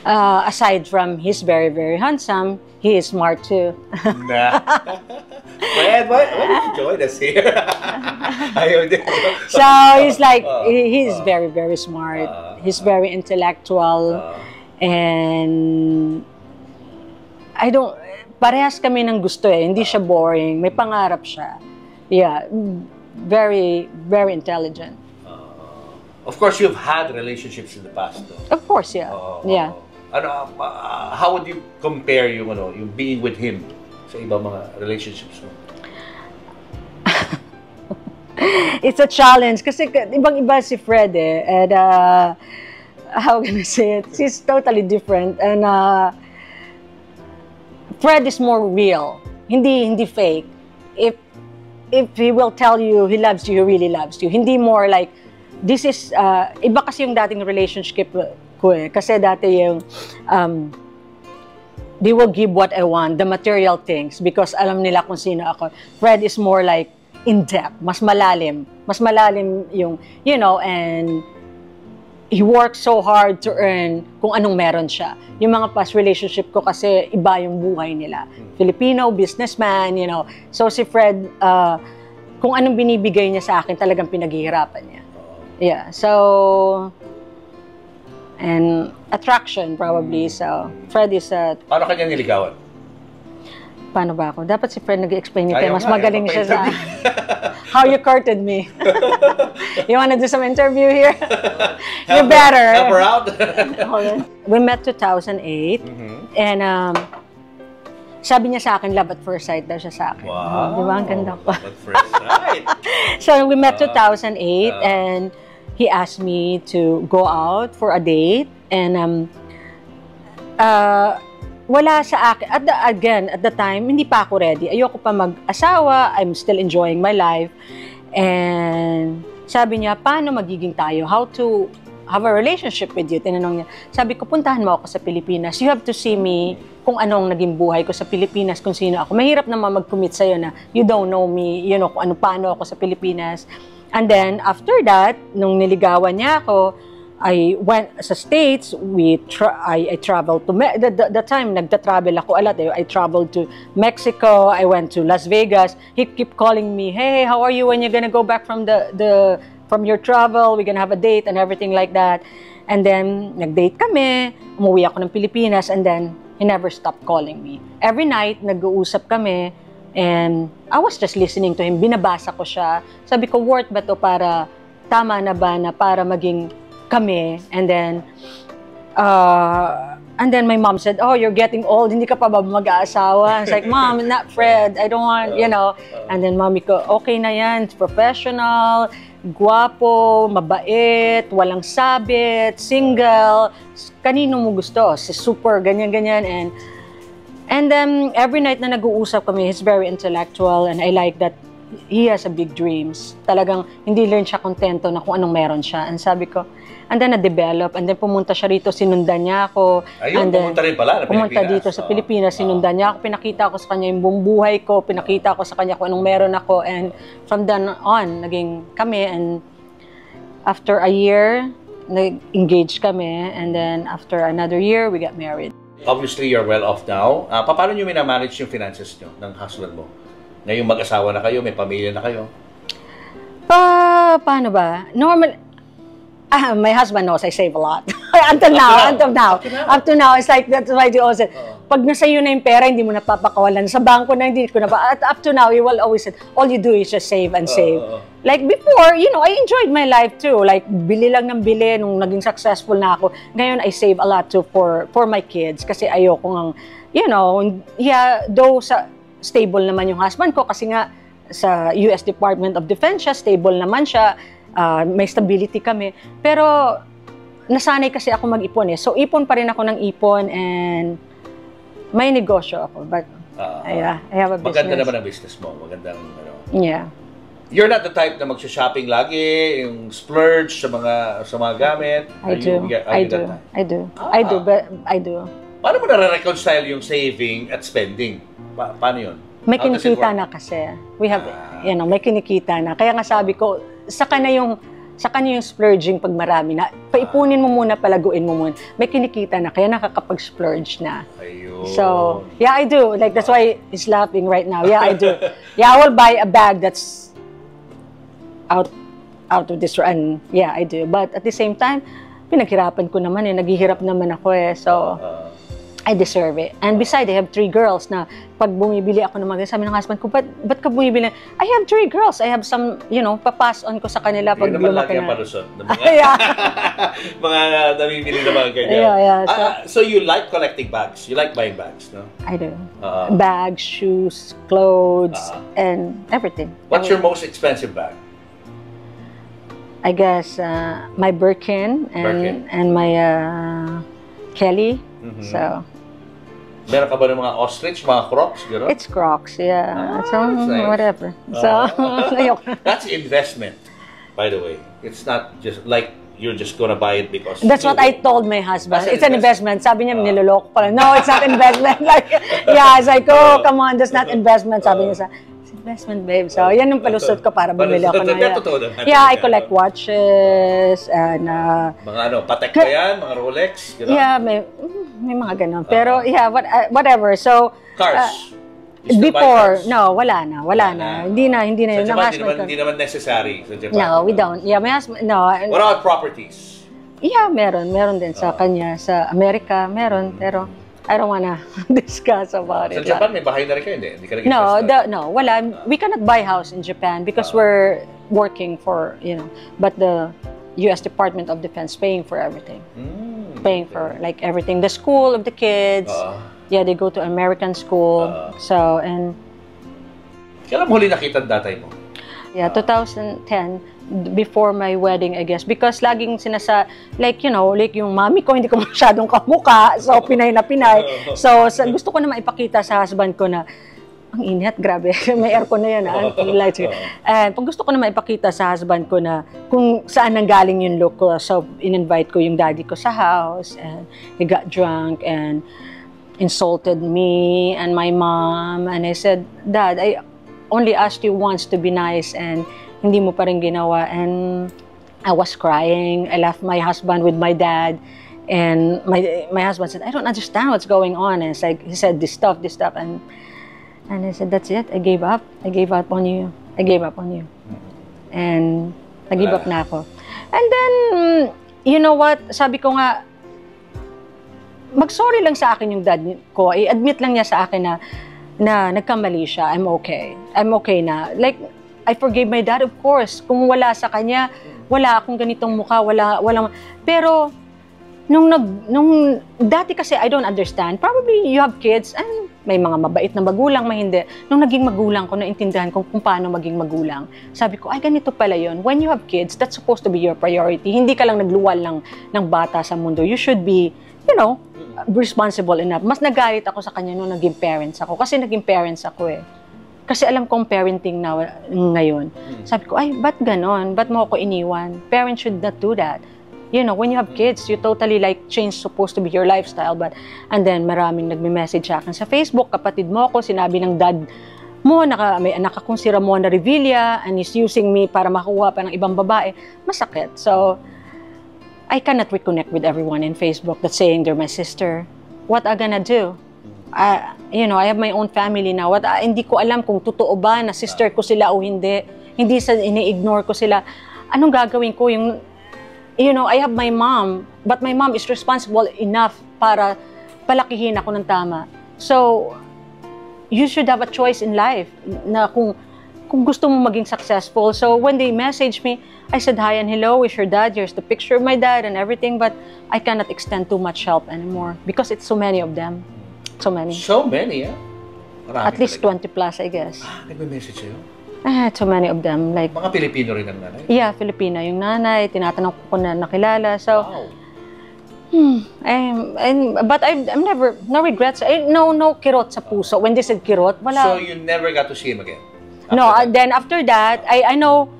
Aside from he's very, very handsome, he is smart too. Nah. Fred, why did you join us here? Ayaw din. So he's like, he's very, very smart. He's very intellectual. And I don't, parehas kami ng gusto eh. Hindi siya boring. May pangarap siya. Yeah. Very, very intelligent. Of course, you've had relationships in the past, no? Of course, yeah. Yeah. How would you compare yung being with him sa ibang mga relationships mo? It's a challenge kasi ibang-iba si Fred eh. And how can I say it? He's totally different. And Fred is more real. Hindi fake. If he will tell you he loves you, he really loves you. Hindi more like, this is, iba kasi yung dating relationship ko eh. Kasi dati yung, they will give what I want, the material things, because alam nila kung sino ako. Fred is more like, in-depth, mas malalim. Mas malalim yung, and he works so hard to earn kung anong meron siya. Yung mga past relationship ko kasi iba yung buhay nila. Filipino, businessman, So si Fred, kung anong binibigay niya sa akin, talagang pinaghihirapan niya. Yeah, so, and attraction probably. So, Fred is a... Paano kanya niligawan? Paano ba ako? Dapat si Fred nag-explain nito. Mas magaling siya sa... How you courted me. You wanna do some interview here? You better. Help her out. We met 2008. And sabi niya sa akin, love at first sight daw siya sa akin. Wow. Di ba? Ang ganda pa. Love at first sight. So we met 2008 and he asked me to go out for a date. And wala sa akin. At the time, hindi pa ako ready. Ayoko pa mag-asawa. I'm still enjoying my life. And sabi niya, paano magiging tayo? How to have a relationship with you? Tinanong niya. Sabi ko, puntahan mo ako sa Pilipinas. You have to see me kung anong naging buhay ko sa Pilipinas, kung sino ako. Mahirap naman mag-commit sa'yo na you don't know me, kung paano ako sa Pilipinas. And then, after that, nung niligawan niya ako, I went sa States. I traveled to the time nagta-travel ako a lot. I traveled to Mexico. I went to Las Vegas. He kept calling me, "Hey, how are you when you're gonna go back from from your travel? We're gonna have a date and everything like that." And then nag-date kami. Umuwi ako ng Pilipinas, and then he never stopped calling me. Every night nag-uusap kami, and I was just listening to him. Binabasa ko siya. Sabi ko, worth ba to para tama na ba na para maging kami? And then my mom said, "Oh, you're getting old. Hindi ka pa ba mag-aasawa?" I was like, "Mom, not Fred. I don't want, And then mommy ko, "Okay na yan. It's professional, guwapo, mabait, walang sabit, single. Kanino mo gusto? Si super, ganyan-ganyan." And then every night na nag-uusap kami, he's very intellectual, and I like that he has a big dreams. Talagang hindi rin siya kontento na kung anong meron siya. And sabi ko, and then na-develop, and then pumunta siya rito, sinundan niya ako. Ayun, pumunta rin pala na pumunta dito sa Pilipinas, sinundan niya ako, pinakita ko sa kanya yung buong buhay ko, pinakita ko sa kanya kung anong meron ako, and from then on, naging kami, and after a year, nag-engage kami, and then after another year, we got married. Obviously, you're well off now. Paano nyo minamanage yung finances nyo ng husband mo? Ngayong mag-asawa na kayo, may pamilya na kayo? Paano ba? Normal, my husband knows I save a lot. Until now, it's like, that's why he always said, pag nasa iyo na yung pera, hindi mo napapakawalan. Sa bangko na, hindi ko na ba. Up to now, he will always say, all you do is just save and save. Like before, I enjoyed my life too. Like, bili lang ng bili nung naging successful na ako. Ngayon, I save a lot too for my kids. Kasi ayoko ng, though stable naman yung husband ko, kasi nga, sa US Department of Defense siya, stable naman siya. May stability kami. Pero, nasanay kasi ako mag-ipon eh. So, ipon pa rin ako ng ipon, and may negosyo ako. But, I have a business. Maganda naman ang business mo. Magandang, Yeah. You're not the type na mag-shopping lagi, yung splurge sa mga gamit. I do. Paano mo na-reconcile yung saving at spending? Paano yun? May kinikita na kasi. We have, may kinikita na. Kaya nga sabi ko, saka na yung Sa kanya yung splurging pag marami na. Paipunin mo muna, palaguin mo muna. May kinikita na, kaya nakakapag-splurge na. Ayun. So, yeah, I do. Like, that's why he's laughing right now. Yeah, I do. Yeah, I will buy a bag that's out of this, and yeah, I do. But at the same time, pinaghirapan ko naman naghihirap naman ako so I deserve it. And besides, I have 3 girls na pag bumibili ako ng mga, sabi ng husband ko, ba't ka bumibili? I have 3 girls. I have some, papass on ko sa kanila pag lumaki na. Palusot ng mga, mga namimili na mga ganyan. Yeah. So you like collecting bags? You like buying bags, no? I do. Bags, shoes, clothes, and everything. What's your most expensive bag? I guess my Birkin and my Kelly. So meron ka ba ng mga ostrich, mga Crocs? Gano'n? it's Crocs, yeah. So nice. whatever. So that's investment, by the way. It's not just like you're just gonna buy it because that's what I told my husband. That's it's an investment. Sabi niya, niloloko ko lang. No, it's not investment. Like, yeah, I was like, oh, come on, that's not investment. Sabi niya it's investment, babe. So, yan yung palusot ko para bumili ako na. Yeah, I collect watches and mga Patek ba yan? Mga Rolex? Gano'n? Yeah, may mga ganon. Pero, yeah, whatever. So, cars? Before, no, wala na. Hindi na yun. Sa Japan, hindi naman necessary sa Japan. No, we don't. Yeah, my husband, no. What about properties? Yeah, meron din sa kanya. Sa Amerika, meron. Pero, I don't wanna discuss about it. Sa Japan, may bahay na rin kayo, hindi? Hindi ka No, wala. We cannot buy house in Japan because we're working for, but the U.S. Department of Defense paying for everything. Paying for, like, everything. The school of the kids. Yeah, they go to American school. So, and... Kailan mo huli nakita ang tatay mo? Yeah, 2010, before my wedding, I guess. Because laging like yung mami ko, hindi ko masyadong kamuka. So, Pinay na Pinay. So, gusto ko na maipakita sa husband ko na, ang init, grabe. May aircon na yan. And pag gusto ko na maipakita sa husband ko na kung saan nanggaling yung look ko. So, in-invite ko yung daddy ko sa house. And he got drunk and insulted me and my mom. And I said, Dad, I only asked you once to be nice and hindi mo pa rin ginawa. And I was crying. I left my husband with my dad. And my husband said, I don't understand what's going on. And it's like, he said, this stuff. And I said, that's it. I gave up. I gave up on you. And nag-give up na ako. And then, you know what? Sabi ko nga, mag-sorry lang sa akin yung dad ko. I-admit lang niya sa akin na nagkamali siya. I'm okay na. Like, I forgave my dad, of course. Kung wala sa kanya, wala akong ganitong mukha, walang. Pero, nung dati kasi I don't understand. Probably you have kids and may mga mabait na magulang, may hindi. Nung naging magulang ko, naintindihan kung paano maging magulang. Sabi ko, ay ganito pala yun. When you have kids, that's supposed to be your priority. Hindi ka lang nagluwal ng bata sa mundo. You should be, responsible enough. Mas nagalit ako sa kanya nung naging parents ako. Kasi naging parents ako eh. Kasi alam kong parenting na ngayon. Sabi ko, ay, ba't ganon? Ba't mo ako iniwan? Parents should not do that. When you have kids, you totally change supposed to be your lifestyle. And then maraming nagme-message sa akin sa Facebook, kapatid mo ako, sinabi ng dad mo, may anak akong si Ramona Revilla and he's using me para makuha pa ng ibang babae. Masakit. So, I cannot reconnect with everyone in Facebook that's saying they're my sister. What am I gonna do? I have my own family now. Hindi ko alam kung totoo ba na sister ko sila o hindi. Hindi ini-ignore ko sila. Anong gagawin ko? I have my mom, but my mom is responsible enough para palakihin ako ng tama. So, you should have a choice in life na kung gusto mo maging successful. So, when they messaged me, I said, hi and hello, is your dad? Here's the picture of my dad and everything, but I cannot extend too much help anymore because it's so many of them. So many. So many, Marami at least talaga. 20 plus, I guess. Nagme-message sa'yo? So many of them. Like, mga Pilipino rin ang nanay? Yeah, Filipino yung nanay. Tinatanong ko na nakilala. So, wow. But I'm never, no regrets. No kirot sa puso. When they said kirot, wala. So, you never got to see him again? Then after that, I know,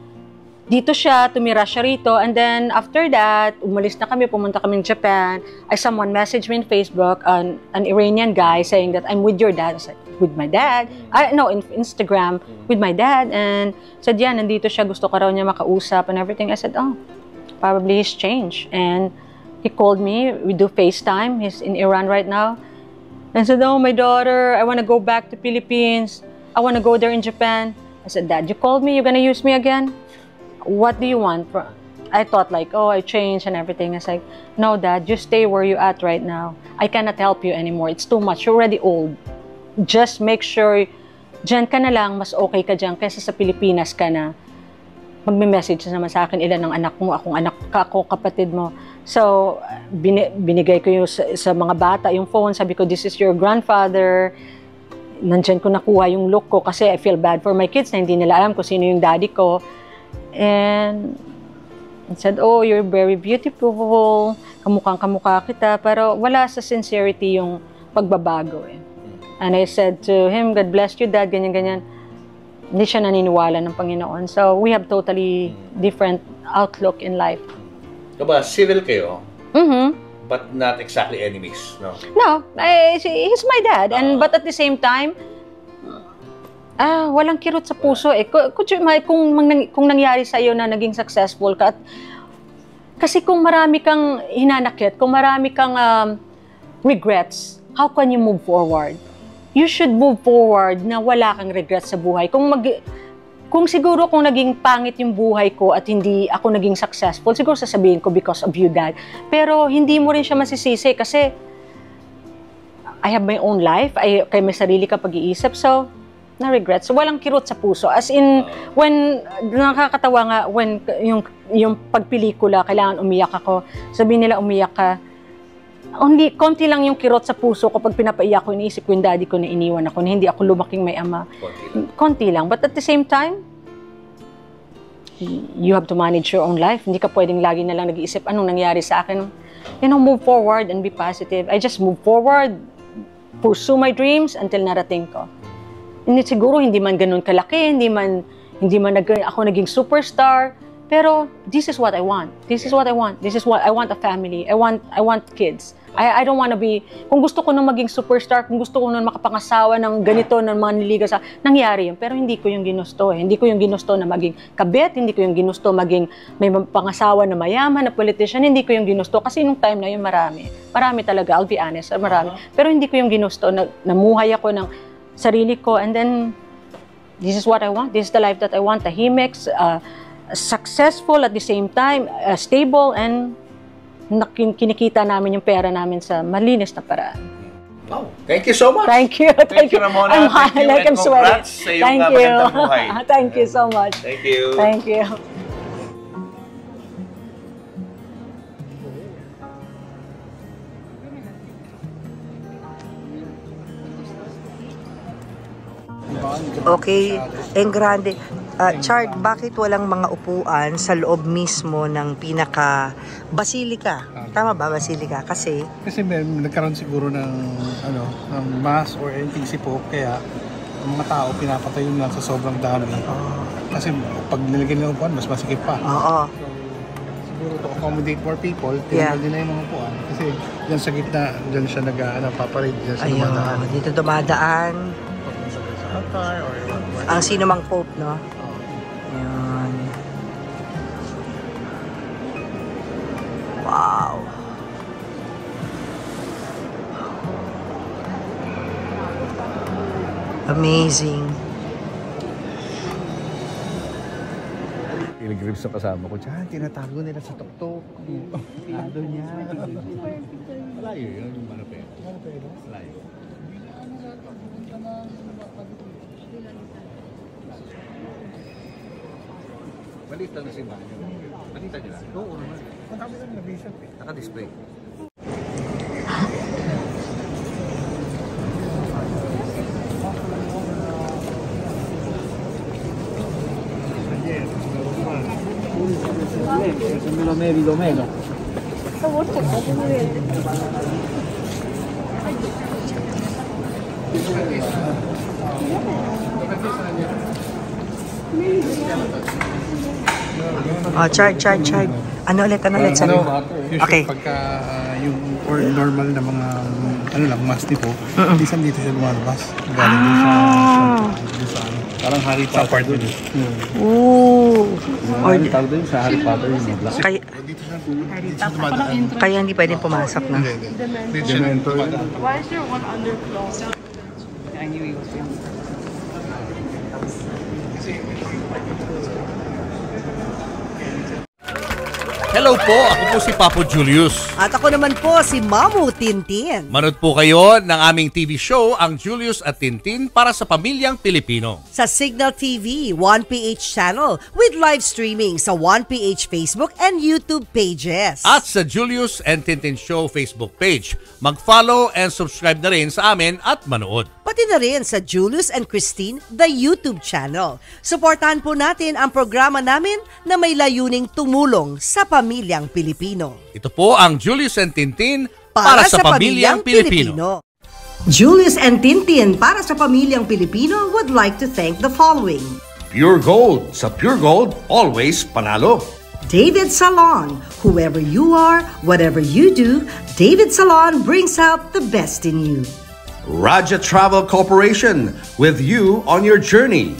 dito siya, tumira siya rito, and then after that, umalis na kami, pumunta kami in Japan. Someone messaged me in Facebook, an Iranian guy saying that I'm with your dad. I said, with my dad? In Instagram, with my dad. And said, yeah, nandito siya, gusto ka raw niya makausap and everything. I said, oh, probably he's changed. And he called me, we do FaceTime, he's in Iran right now. And I said, oh, my daughter, I want to go back to Philippines. I want to go there in Japan. I said, Dad, you called me, you're going to use me again? What do you want? I thought like, oh, I changed and everything. I was like, no, Dad, just stay where you're at right now. I cannot help you anymore. It's too much. You're already old. Just make sure, dyan ka na lang, mas okay ka dyan, kaysa sa Pilipinas ka na. Magme-message naman sa akin, ilan ng anak mo, akong anak ka, ako, kapatid mo. So, binigay ko yung sa mga bata, yung phone, sabi ko, this is your grandfather. Nandyan ko nakuha yung look ko kasi I feel bad for my kids na hindi nila alam kung sino yung daddy ko. And I said, oh, you're very beautiful, kamukhang-kamukha kita, pero wala sa sincerity yung pagbabago eh. And I said to him, God bless you, Dad, ganyan-ganyan. Hindi siya naniniwala ng Panginoon. So we have totally different outlook in life. Diba, civil kayo, but not exactly enemies, no? No, he's my dad. But at the same time, walang kirot sa puso eh. Kung nangyari sa'yo na naging successful ka, kasi kung marami kang hinanakit, kung marami kang regrets, how can you move forward? You should move forward na wala kang regrets sa buhay. Kung siguro kung naging pangit yung buhay ko at hindi ako naging successful, siguro sasabihin ko because of you, Dad. Pero hindi mo rin siya masisisi kasi I have my own life, kay may sarili ka pag-iisip, so na regrets. So, walang kirot sa puso. As in, when, nakakatawa nga, when yung pagpelikula, kailangan umiyak ako. Sabihin nila, umiyak ka. Konti lang yung kirot sa puso kapag pinapaiyak ko, iniisip ko yung daddy ko na iniwan ako, na hindi ako lumaking may ama. Konti lang. But at the same time, you have to manage your own life. Hindi ka pwedeng lagi na lang nag-iisip, anong nangyari sa akin? You know, move forward and be positive. I just move forward, pursue my dreams until narating ko. Hindi siguro, hindi man ganun kalaki, hindi man ako naging superstar, pero this is what I want. This is what I want. This is what I want, a family. I want kids. I don't want to be, kung gusto ko nung maging superstar, kung gusto ko nung makapangasawa ng ganito, ng mga niliga sa, nangyari yun. Pero hindi ko yung ginusto eh. Hindi ko yung ginusto na maging kabit, hindi ko yung ginusto maging may pangasawa na mayaman, na politician, hindi ko yung ginusto. Kasi nung time na yun, marami. Marami talaga, I'll be honest, marami. Pero hindi ko yung ginusto, namuhay ako ng sarili ko, and then, this is what I want. This is the life that I want. Tahimik, successful at the same time, stable, and kinikita namin yung pera namin sa malinis na paraan. Wow. Thank you so much. Thank you. Thank you, Ramona. Thank you, and congrats sa iyong magandang buhay. Thank you so much. Thank you. Thank you. Okay, en grande. Chard, bakit walang mga upuan sa loob mismo ng pinaka-basilika? Tama ba, basilika? Kasi nagkaroon siguro ng mass or anything si Pope, kaya ang mga tao pinapatayo lang sa sobrang dami. Kasi pag nilagyan ng upuan, mas masikip pa. Oo. So, siguro to accommodate more people, tinangal din na yung mga upuan. Kasi dyan sa gitna, dyan siya paparade dyan sa dumadaan. Dito dumadaan. Ang sino mang Pope, no? Ayan. Wow. Amazing. Pilgrims na kasama ko dyan, tinatago nila sa tuktok. Ano niya? Malayo yun, yung Manapero. Malayo. Maliit lang na simbahan yun. Malita nila? Oo naman. Matami lang na-vision eh. Naka-display. Melo. Chard. Ano ulit, sabi mo? Usually Okay. pagka yung or normal na mga mask ni po, minsan dito siya lumalabas. Galing din sa Parang Harry Potter doon. Ooh. Or, Tawag doon sa Harry Potter yung mga black. kaya, dito siya dumadaan. kaya hindi pwedeng pumasok na. Dito siya dumadaan. Why is there one underclothes? Hello po, ako po si Papo Julius. At ako naman po si Mamu Tintin. Manood po kayo ng aming TV show, ang Julius at Tintin para sa pamilyang Pilipino. Sa Signal TV, 1PH channel with live streaming sa 1PH Facebook and YouTube pages. At sa Julius and Tintin Show Facebook page. Mag-follow and subscribe na rin sa amin at manood. Pati na rin sa Julius and Christine, the YouTube channel. Suportahan po natin ang programa namin na may layuning tumulong sa pamilyang Pilipino. Ito po ang Julius and Tintin para sa pamilyang Pilipino. Julius and Tintin para sa pamilyang Pilipino would like to thank the following. Pure Gold. Sa Pure Gold, always panalo. David Salon. Whoever you are, whatever you do, David Salon brings out the best in you. Raja Travel Corporation, with you on your journey.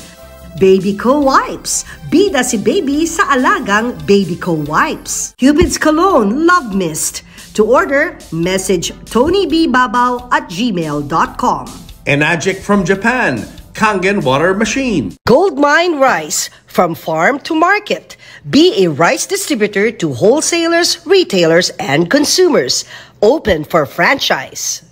Baby Co Wipes. Bida si baby sa alagang Baby Co Wipes. Cupid's Cologne Love Mist. To order, message tonybbabaw@gmail.com. Enagic from Japan, Kangen Water Machine. Goldmine Rice. From farm to market. Be a rice distributor to wholesalers, retailers, and consumers. Open for franchise.